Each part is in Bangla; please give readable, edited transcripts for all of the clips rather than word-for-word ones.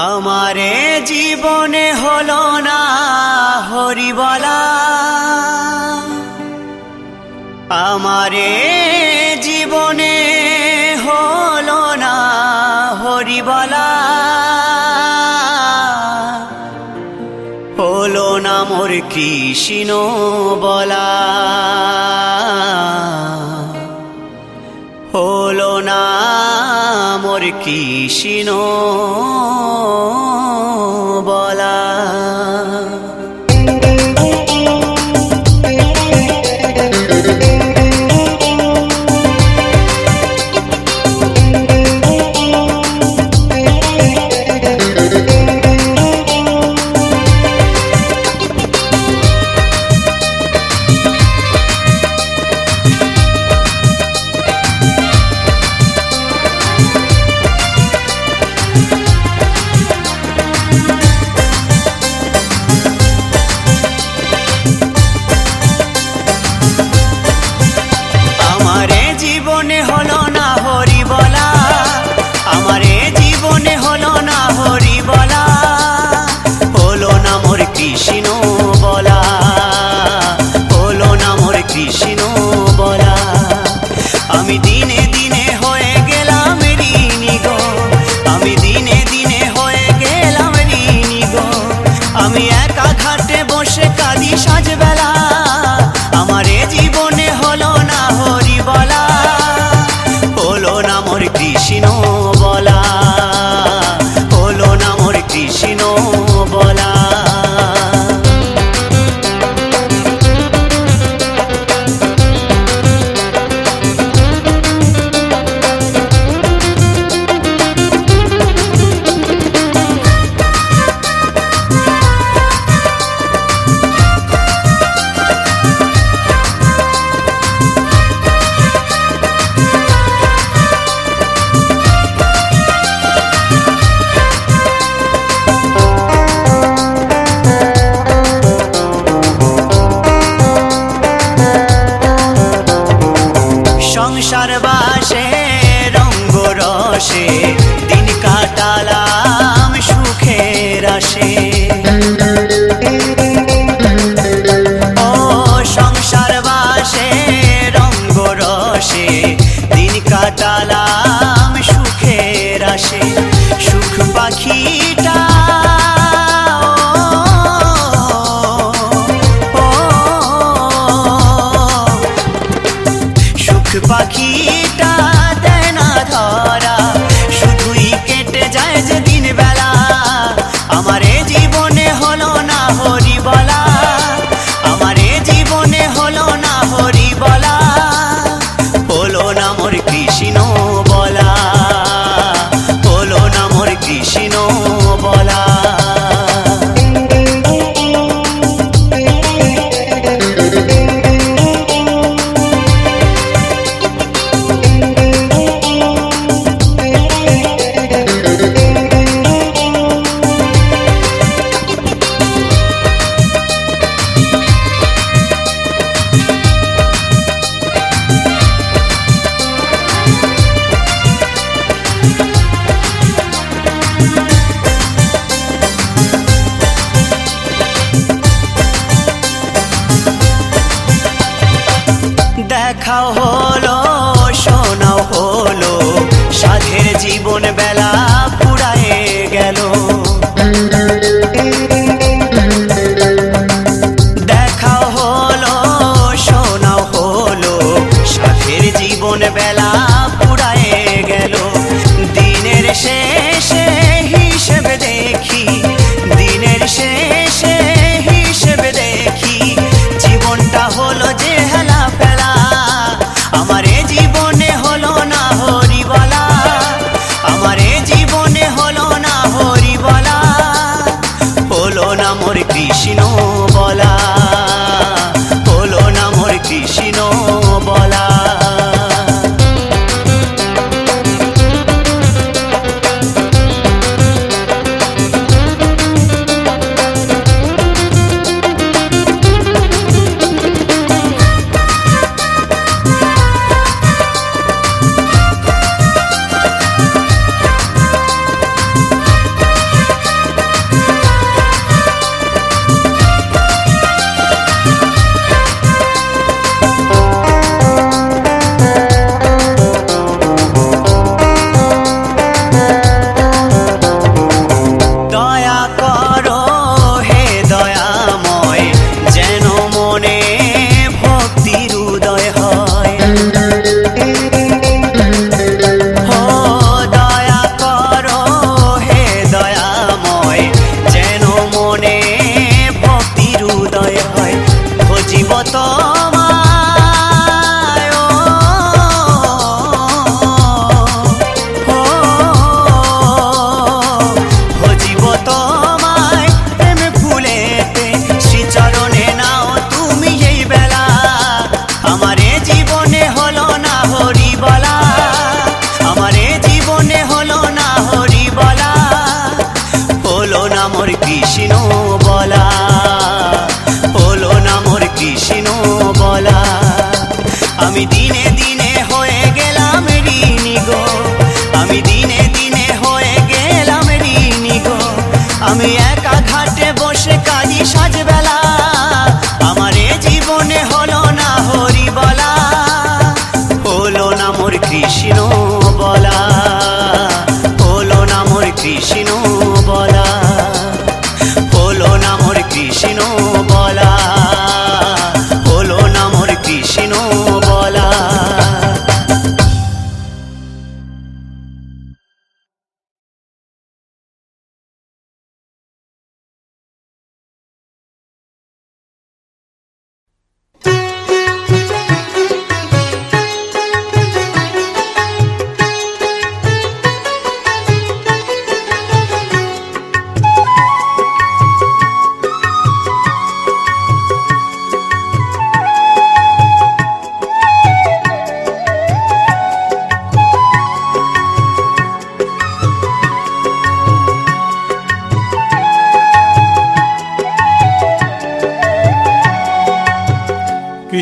আমারে জীবনে হলো না হরি বলা, আমারে জীবনে হলো না হরি বলা, হলো না মোর কৃষ্ণ বলা, হলো না মোর কৃষ্ণ বলা। আমি দিনে দিনে হয়ে গেলাম ঋণী গো, আমি দিনে দিনে হয়ে গেলাম ঋণী গো, আমি একা ঘাটে বসে কাঁদি সাজবেলা, আমার এ জীবনে হলো না হরি বলা, হলো না মোর কৃষ্ণ বলা, হলো না মোর কৃষ্ণ বলা। সংসার বাসে রঙ্গ রসে দিন কাটালাম সুখের আসে, ও সংসার বাসে রঙ্গ রসে দিন কাটালাম সুখের আসে, সুখ পাখিটা পাখিটা দেয় না ধরা, শুধুই কেটে যায় যে দিন বেলা, আমার এ জীবনে হলো না হরি বলা, আমার এ জীবনে হলো না হরি বলা, হলো না মোর কৃষ্ণ বলা, হলো না মোর কৃষ্ণ বলা। দেখাও হলো শোনাও হলো সাধের জীবন বেলা পুরায়ে গেল, দেখাও হলো শোনাও হলো সাধের জীবন বেলা পুরায়ে গেল, দিনের শেষে হিসেব দেখি, দিনের শেষে হিসেব দেখি, জীবনটা হলো যে হেলা ফেলা, আমার এ জীবনে হলো না হরি বলা, আমার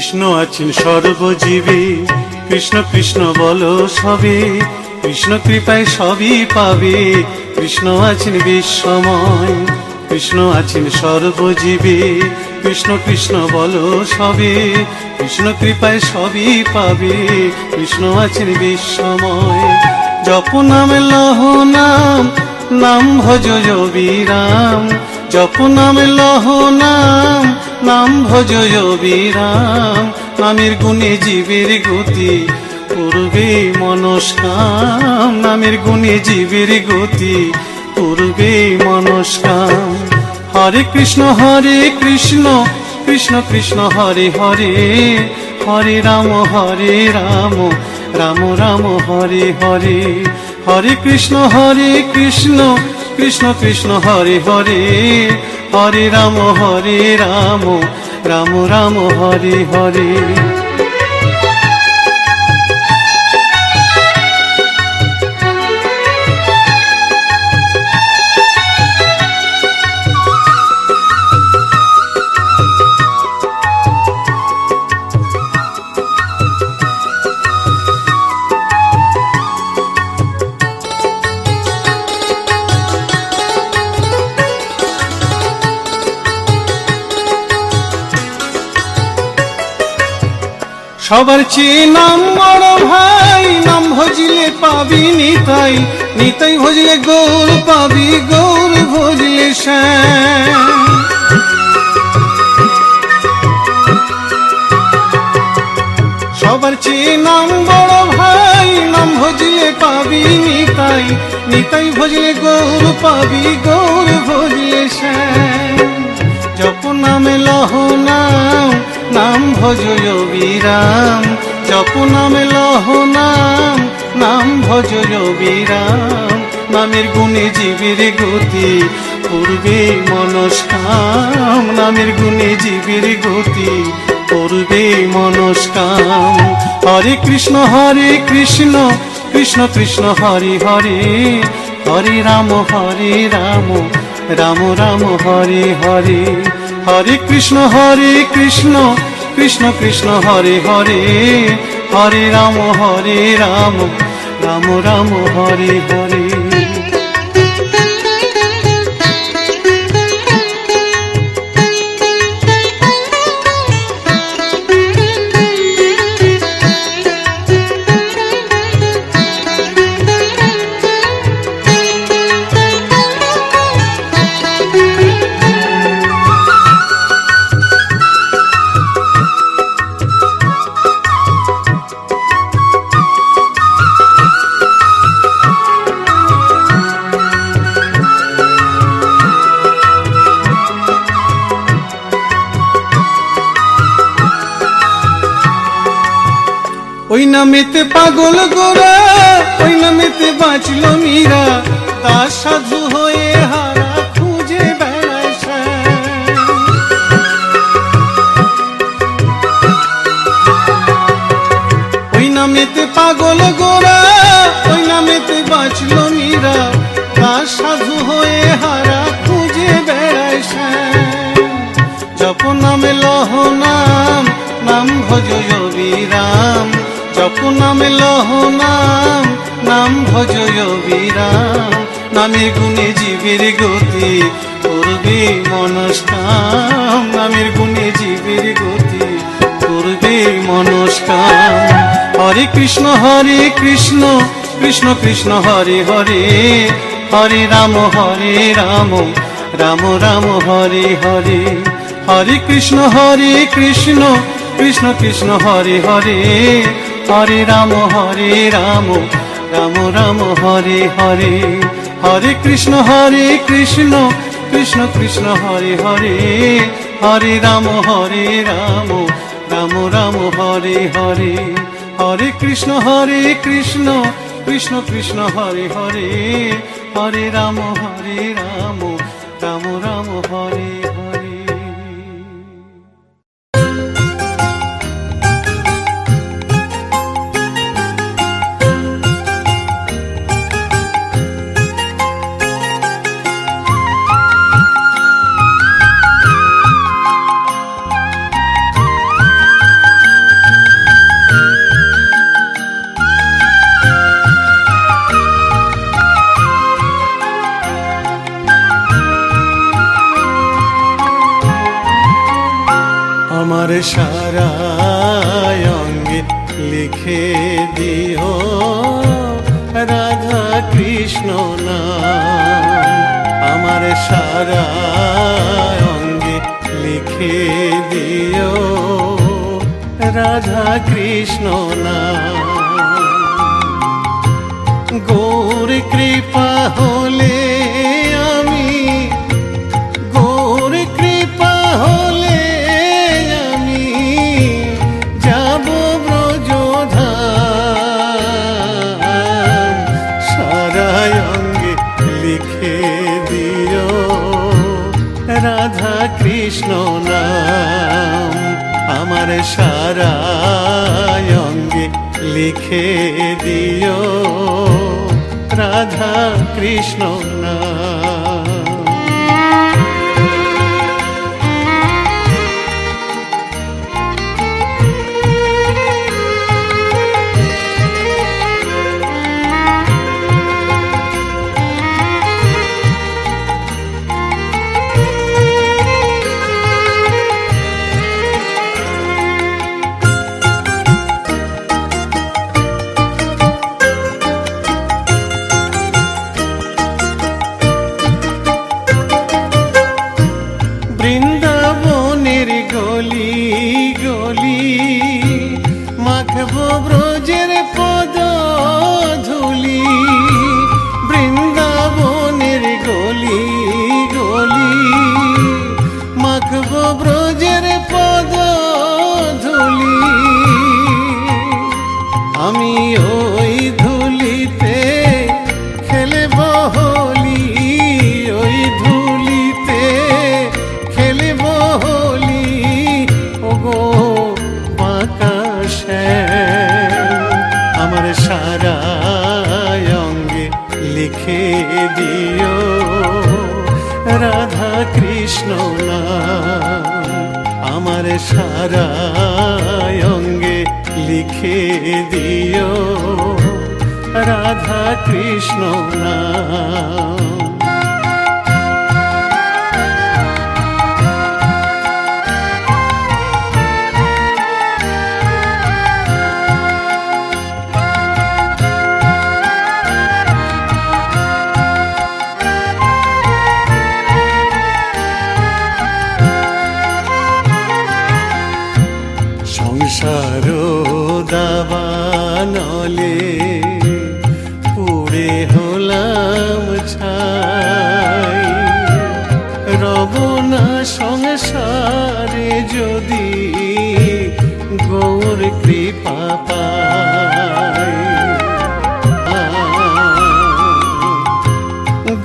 কৃষ্ণ আছেন সর্বজীবে, কৃষ্ণ কৃষ্ণ বলো সবে, কৃষ্ণ কৃপায় সবই পাবে। কৃষ্ণ আছেন বিশ্বময়, কৃষ্ণ আছেন সর্বজীবে, কৃষ্ণ কৃষ্ণ বলো সবে, কৃষ্ণ কৃপায় সবই পাবে। কৃষ্ণ আছেন বিশ্বময়। জপ নাম লহ নাম, নাম ভজ বিরাম। জপ নাম লহ নাম, নাম ভজ বিরাম। নামের গুণে জীবের গতি, পূর্বে মনস্কাম। নামের গুণে জীবের গতি, পূর্বে মনস্কাম। হরে কৃষ্ণ কৃষ্ণ কৃষ্ণ হরে হরে, হরে রাম রাম রাম হরে হরে। হরে কৃষ্ণ কৃষ্ণ কৃষ্ণ হরে হরে, হরে রাম রাম রাম হরে হরে। সবার চেয়ে নাম বড় ভাই, নাম ভজিলে পাবি নিতাই, নিতাই ভজলে গৌর পাবি, গৌর ভজলে শ্যাম। সবার চেয়ে নাম বড় ভাই, নাম ভজিলে পাবি নিতাই, নিতাই ভজলে গৌর পাবি, গৌর ভজলে শ্যাম। জপ নামে লহ নাম, নাম ভজ বিরাম। জপ নামে লহ নাম, নাম ভজ বিরাম। নামের গুণে জীবের গতি, পূর্বে মনস্কাম। নামের গুণে জীবের গতি, পূর্বে মনস্কাম। হরে কৃষ্ণ কৃষ্ণ কৃষ্ণ হরে হরে, হরে রাম রাম রাম হরে হরে। হরে কৃষ্ণ কৃষ্ণ কৃষ্ণ হরে হরে, হরে রাম রাম রাম হরে হরে। ওই নামেতে পাগল গোরা, ওই নামেতে বাঁচল মীরা, তার সাধু হয়ে হারা খুঁজে বেড়ায় শ্যাম। ওই নামেতে পাগল গোরা, ওই নামেতে বাঁচল মীরা, তার সাধু হয়ে হারা খুঁজে বেড়ায় শ্যাম। জপ নামে লহ নাম, নাম ভজ বিরাম। জপ নামে লহ নাম, নাম ভজ বিরাম। নামের গুণে জীবের গতি, পূর্বে মনস্কাম। নামের গুণে জীবের গতি, পূর্বে মনস্কাম। হরে কৃষ্ণ কৃষ্ণ কৃষ্ণ হরে হরে, হরে রাম রাম রাম হরে হরে। হরে কৃষ্ণ কৃষ্ণ কৃষ্ণ হরে হরে, হরে রাম রাম রাম হরে হরে। হরে কৃষ্ণ কৃষ্ণ কৃষ্ণ হরে হরে, হরে রাম রাম রাম হরে হরে। হরে কৃষ্ণ কৃষ্ণ কৃষ্ণ হরে হরে, হরে রাম রাম রাম হরে হরে। সারা অঙ্গে লিখে দিও রাধা কৃষ্ণ নাম। আমার সারা অঙ্গে লিখে দিও রাধা কৃষ্ণ নাম। গৌর কৃপা হলে আমি, গৌর কৃপা হলে আমি যাব ব্রজধাম। সারা অঙ্গে লিখে দিও রাধা কৃষ্ণ নাম। আমার সারা অঙ্গে লিখে দিও রাধা কৃষ্ণ নাম। বৃন্দাবনের গলি গলি মাখবো ব্রজের পদ ধুলি। বৃন্দাবনের গলি গলি মাখবো ব্রজের পদ ধুলি। আমি ওই ধুলিতে খেলব হোলি, ওই ধুলিতে খেলব হোলি। ওগো বাঁকা শ্যাম, আমার সারা অঙ্গে লিখে দিও রাধা কৃষ্ণ নাম। আমার সারা অঙ্গে লিখে দিও রাধা কৃষ্ণ নাম। সংসার দাবানলে পুড়ে হলাম ছাই। রব না সংসারে যদি গৌর কৃপা পাই।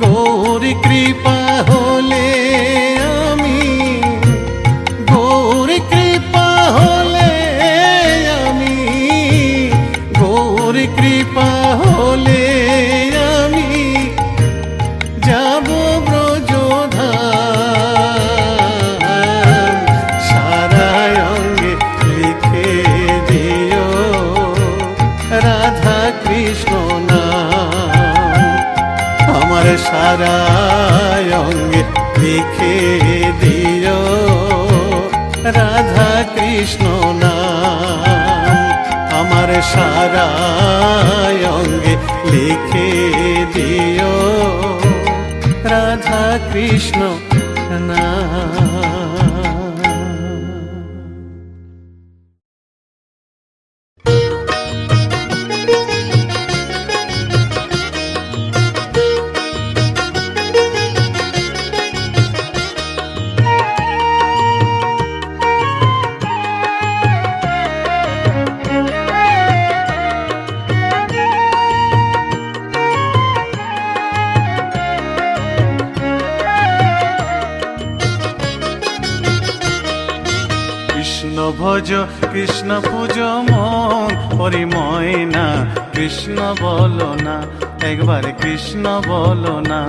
গৌর কৃপা হলে আমি, গৌর কৃপা হলে আমি, গৌর কৃপা হলে আমি যাব ব্রজধাম। সারা অঙ্গে লিখে দিও রাধা কৃষ্ণ নাম। আমার সারা অঙ্গে লিখে দিও রাধা কৃষ্ণ নাম। আমার সারা অঙ্গে লিখে দিও রাধা কৃষ্ণ নাম। কৃষ্ণ ভজ কৃষ্ণ পূজ মন পরিময় না। কৃষ্ণ বলো না একবার, কৃষ্ণ বলো না।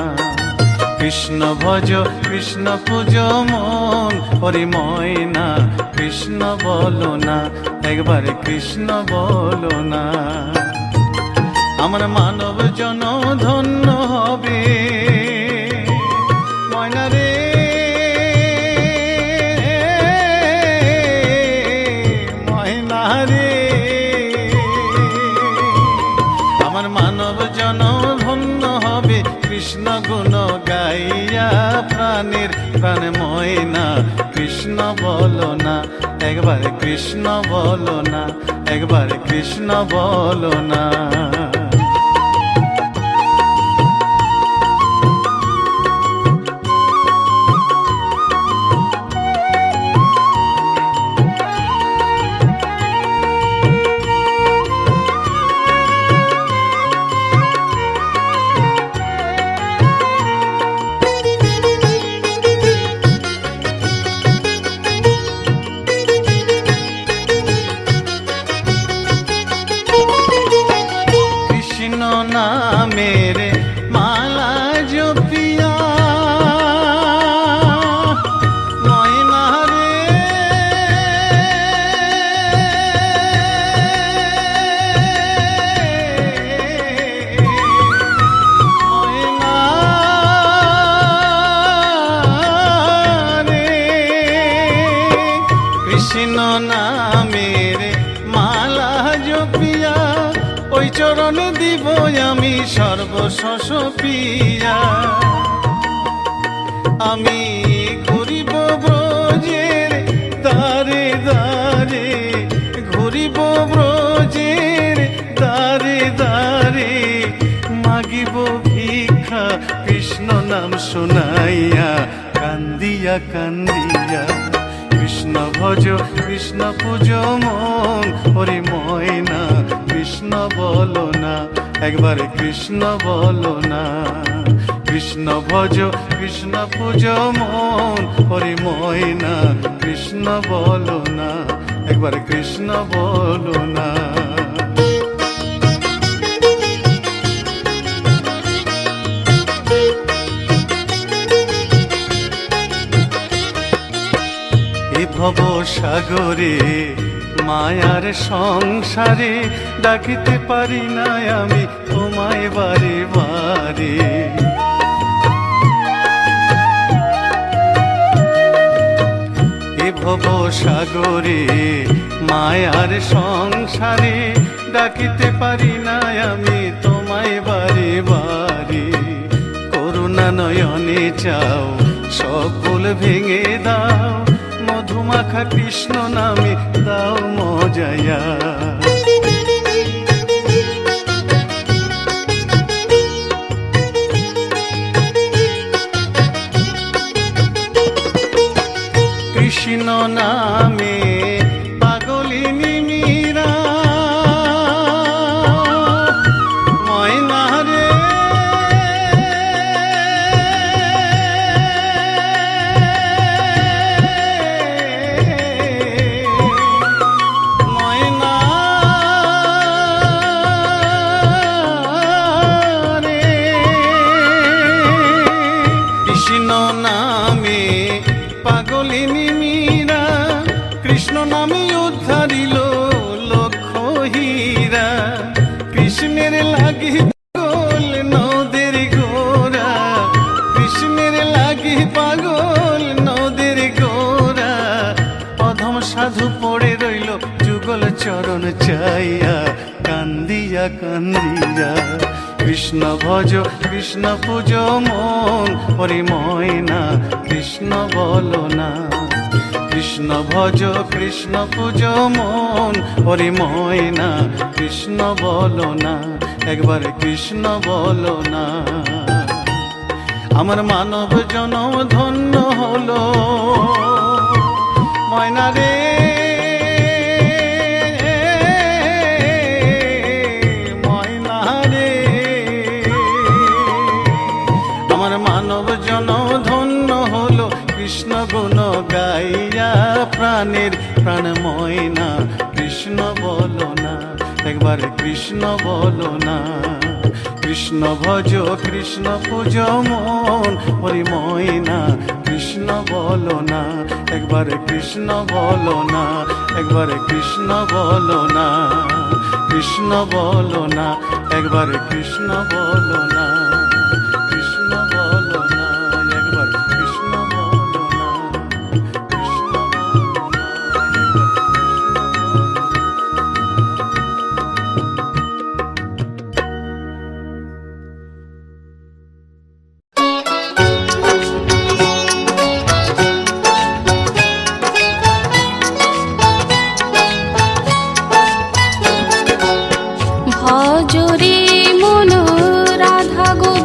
কৃষ্ণ ভজ কৃষ্ণ পূজ মন পরিময় না। কৃষ্ণ বলো না একবার, কৃষ্ণ বলো না। আমার মানব জন ধন্য হবে ময়না রে। হবে কৃষ্ণ গুণ গাইয়া, প্রাণের প্রাণ ময়না কৃষ্ণ বলো না, একবার কৃষ্ণ বলো না, একবার কৃষ্ণ বলো না। কৃষ্ণ নামের মালা জপিয়া ময়না রে, ময়না রে, কৃষ্ণ নামের মালা জপিয়া ওই চরণে দিব আমি সর্বশস পিয়া। আমি ঘুরিব ব্রজের দ্বারে দ্বারে, ঘুরিব ব্রজের দ্বারে দ্বারে, মাগিব ভিক্ষা কৃষ্ণ নাম শোনাইয়া, কান্দিয়া কান্দিয়া। কৃষ্ণ ভজ কৃষ্ণ পুজ মন, হরি ময়না কৃষ্ণ বলো না, একবার কৃষ্ণ বলো না। কৃষ্ণ ভজ কৃষ্ণ পুজ মন, হরি ময়না কৃষ্ণ বলো না, একবার কৃষ্ণ বলো না। এ ভব সাগরে মায়ার সংসারে, ডাকিতে পারি না আমি তোমায় বারে বারে। এ ভব সাগরে মায়ার সংসারে, ডাকিতে পারি না আমি তোমায় বারে বারে। করুণা নয়নে চাও সকল ভেঙে দাও, মধুমাখা কৃষ্ণ নামে দাও মজায়া। কৃষ্ণ নামে পাগলিনী মীরা, ময়না রে, ময়না রে, কৃষ্ণ নামে পাগলিনী মীরা, কৃষ্ণ নামে উদ্ধারিল লক্ষ হীরা। কৃষ্ণের লাগি পাগল নদের গোরা, কৃষ্ণের লাগি পাগল নদের গোরা। অধম সাধু পড়ে রইল যুগল চরণ চাইয়া, কান্দিয়া কান্দিয়া। কৃষ্ণ ভজ কৃষ্ণ পুজ মন, হরি ময়না কৃষ্ণ বলো না। কৃষ্ণ ভজ কৃষ্ণ পুজ মন, হরি ময়না কৃষ্ণ বলো না, একবার কৃষ্ণ বলো না। আমার মানব জনম ধন্য হলো ময়না রে, ময়না রে। আমার মানব জনম ধন্য হলো কৃষ্ণ গুণ গাইয়া, প্রাণের প্রাণ ময়না কৃষ্ণ বলো না, একবার কৃষ্ণ বলো না। কৃষ্ণ ভজ কৃষ্ণ পুজ মন, হরি ময়না কৃষ্ণ বলো না, একবার কৃষ্ণ বলো না, একবার কৃষ্ণ বলো না। কৃষ্ণ বলো না, একবার কৃষ্ণ বলো না, কৃষ্ণ বলো না, একবার কৃষ্ণ বলো না, কৃষ্ণ বলো না, একবার।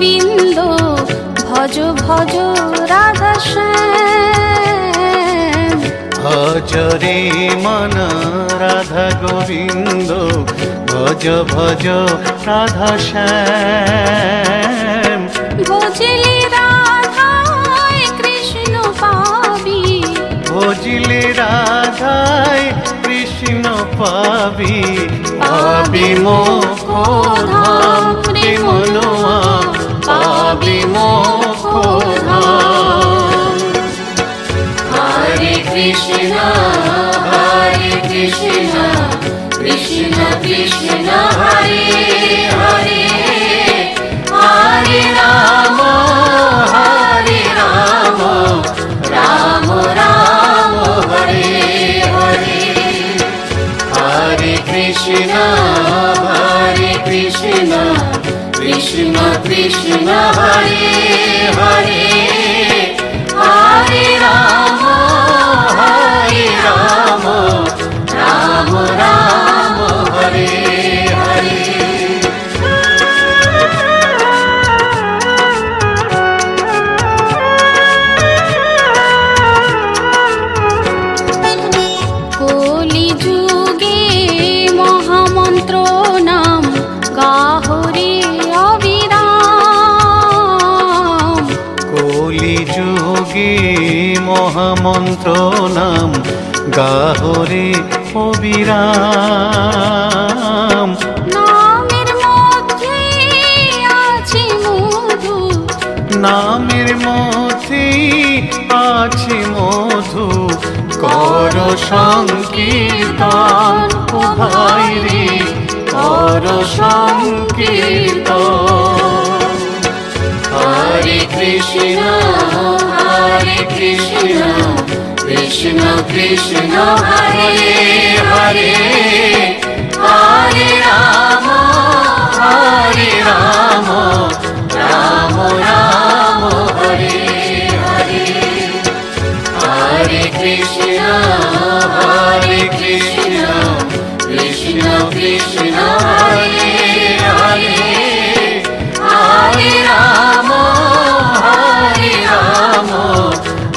গোবিন্দ ভজ ভজ রাধা শ্যাম। ভজ রে মন রাধা গোবিন্দ ভজ ভজ রাধা শ্যাম। ভজলে রাধায় কৃষ্ণ পাবি, ভজিলে রাধায় কৃষ্ণ পাবি, পাবি মোক্ষ ধাম রে মনোয়া, পাবি মোক্ষ ধাম। হরে কৃষ্ণ কৃষ্ণ কৃষ্ণ হরে হরে, হরে রাম রাম রাম হরে হরে। হরে কৃষ্ণ কৃষ্ণ কৃষ্ণ হরে হরে, হরে রাম রাম রাম হরে হরে। কলি যুগে মহামন্ত্র নাম গাহরে অবিরাম। কলি যুগে মহামন্ত্র নাম গাহরে অবিরাম। নামের মধ্যে আছে মধু, নামের মধ্যে আছে মধু, কর সংকীর্তন ও ভাই রে, কর সংকীর্তন। হরে কৃষ্ণ কৃষ্ণ কৃষ্ণ হরে হরে, হরে রাম রাম রাম হরে হরে। হরে কৃষ্ণ কৃষ্ণ কৃষ্ণ হরে হরে, হরে রাম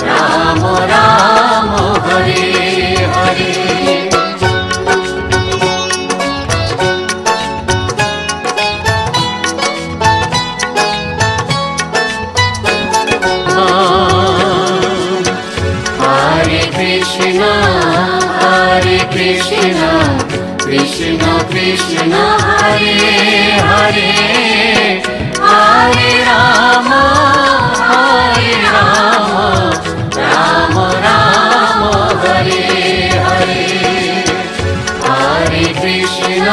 রাম রাম হরে হরে। হরে কৃষ্ণ কৃষ্ণ কৃষ্ণ হরে হরে, হরে রাম রাম রাম হরে হরে। হরে কৃষ্ণ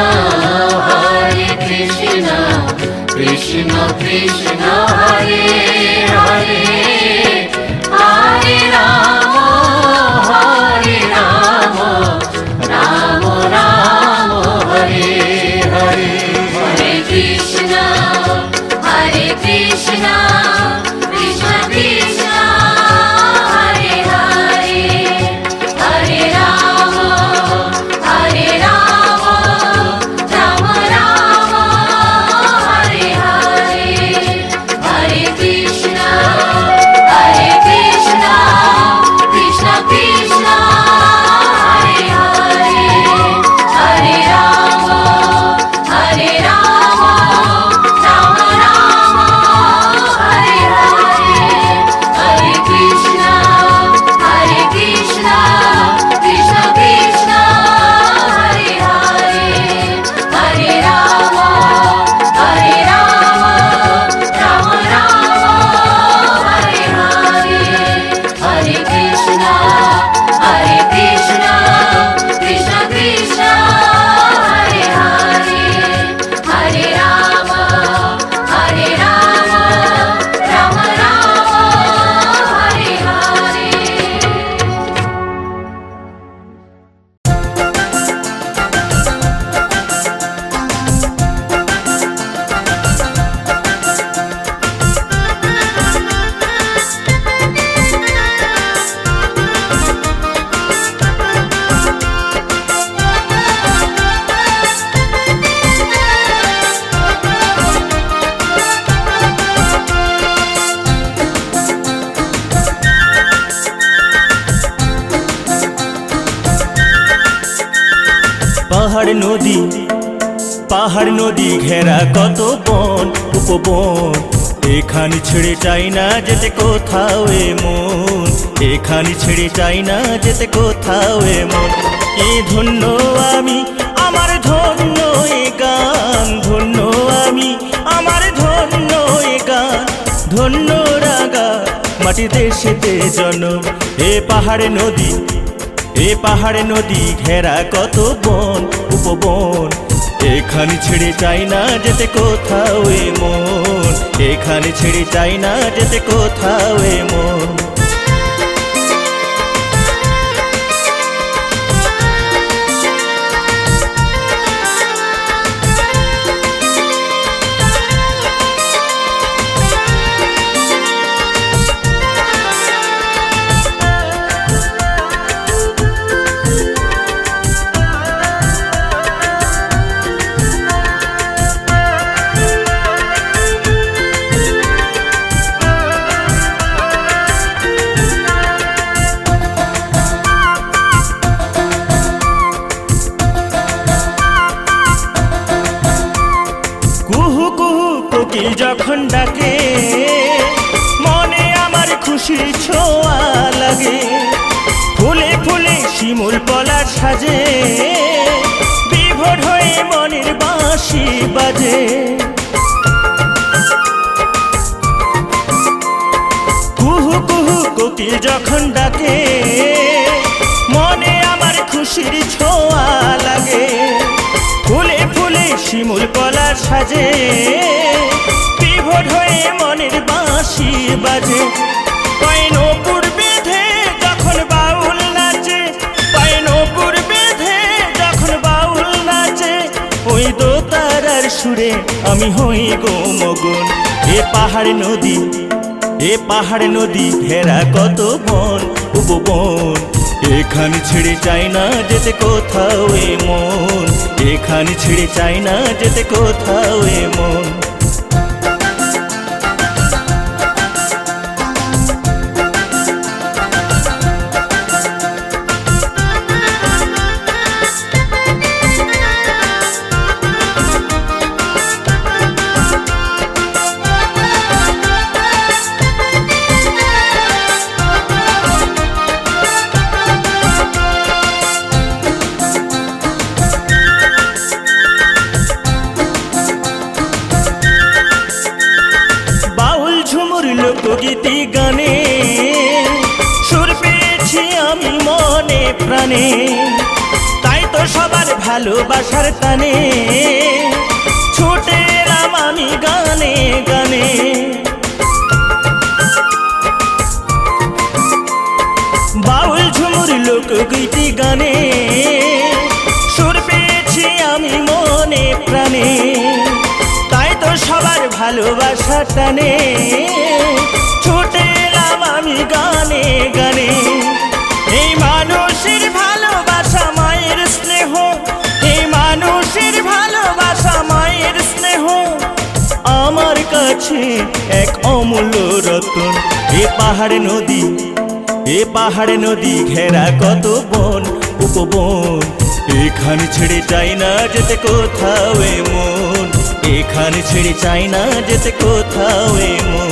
কৃষ্ণ কৃষ্ণ হরে হরে, হরে রাম রাম রাম হরে হরে। হরে কৃষ্ণ কৃষ্ণ কৃষ্ণ হরে হরে, হরে রাম রাম রাম হরে হরে। হরে কৃষ্ণ পাহাড় নদী ঘেরা কত বন উপবন, এখানে ছেড়ে চাই না যেতে কোথাও এ মন, এখানে ছেড়ে চাই না যেতে কোথাও এ মন। এ ধন্য আমি আমার ধন্য এ গান, ধন্য আমি আমার ধন্য এ গান, ধন্য রাগা মাটি দেশেতে জন্ম। এ পাহাড়ে নদী ঘেরা কত বন উপবন, এখানে ছেড়ে চাই না যেতে কোথাও এ মন, এখানে ছেড়ে চাই না যেতে কোথাও এ মন। কুহু কুহু কোকিল যখন ডাকে, মনে আমার খুশির ছোঁয়া লাগে। ফুলে ফুলে শিমুল পলাশ সাজে, বিভোর হয়ে মনের বাঁশি বাজে। কুহু কুহু কোকিল যখন ডাকে, মনে আমার খুশির ছোঁয়া লাগে। ফুলে ফুলে শিমুল পলাশ সাজে, বিভোর হয়ে মনের বাঁশি বাজে। নূপুর বেঁধে যখন বাউল নাচে, নূপুর বেঁধে যখন বাউল নাচে, ওই দোতারার সুরে আমি হই গো মগন। এ পাহাড় নদী ঘেরা কত বন উপবন, এখানে ছেড়ে চাই না যেতে কোথাও এ মন, এখানে ছেড়ে চাই না যেতে কোথাও এ মন। লোকগীতি গানে সুর পেয়েছি আমি মনে প্রাণে, তাই তো সবার ভালোবাসার টানে ছুটে এলাম আমি গানে গানে। বাউল ঝুমুর লোকগীতি গানে সুর পেয়েছি আমি মনে প্রাণে, তাই তো সবার ভালোবাসা টানে ছুটে এলাম আমি গানে গানে। এই মানুষের ভালোবাসা মায়ের স্নেহ, এই মানুষের ভালোবাসা মায়ের স্নেহ, আমার কাছে এক অমূল্য রতন। এ পাহাড়ে নদী ঘেরা কত বন উপবন, এখানে ছেড়ে চাই না যেতে কোথাও এ মন, এখানে ছেড়ে চাই না যেতে কোথাও এ মন।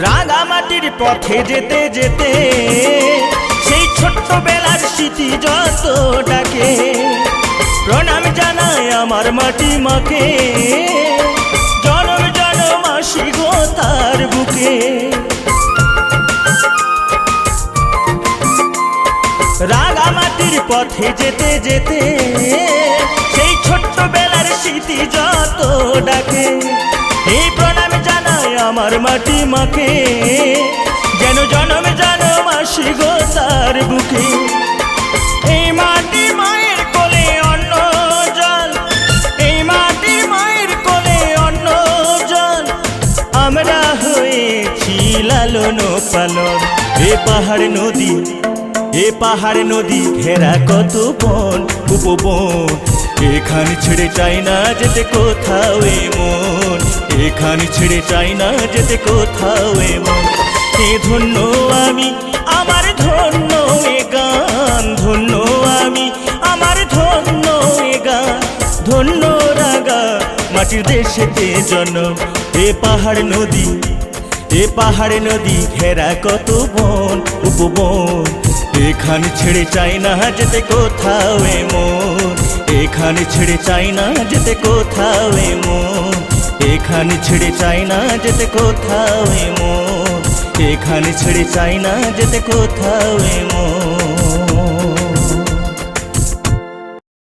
রাঙামাটির পথে যেতে যেতে সেই ছোট্টবেলার স্মৃতি যত ডাকে, প্রণাম জানায় আমার মাটি মাকে, জনম জনম আসি গো তার বুকে। রাঙামাটির পথে যেতে যেতে সেই ছোট্ট ছোটবেলার স্মৃতি যত ডাকে, এই প্রণাম জানাই আমার মাটি মাকে, যেন জনম জনম আসি গো তার বুকে। এই মাটি মায়ের কোলে অন্ন জল, এই মাটি মায়ের কোলে অন্ন জল, আমরা হয়েছি লালন পালন। এ পাহাড় নদী, এ পাহাড় নদী ঘেরা কত বন উপবন, এখানে ছেড়ে চাই না যেতে কোথাও এ মন, এখানে ছেড়ে চাই না যেতে কোথাও এ মন। এ ধন্য আমি আমার ধন্য এ গান, ধন্য আমি আমার ধন্য এ গান, ধন্য রাগা মাটির দেশেতে জন্ম। এ পাহাড় নদী, এ পাহাড় নদী ঘেরা কত বন উপবন, এখানে ছেড়ে চাই না যেতে কোথাও এ মন, এখানে ছেড়ে চাই না যেতে কোথাও এ মন, এখানে ছেড়ে চাই না যেতে কোথাও এ মন, এখানে ছেড়ে চাই না যেতে কোথাও এ মন।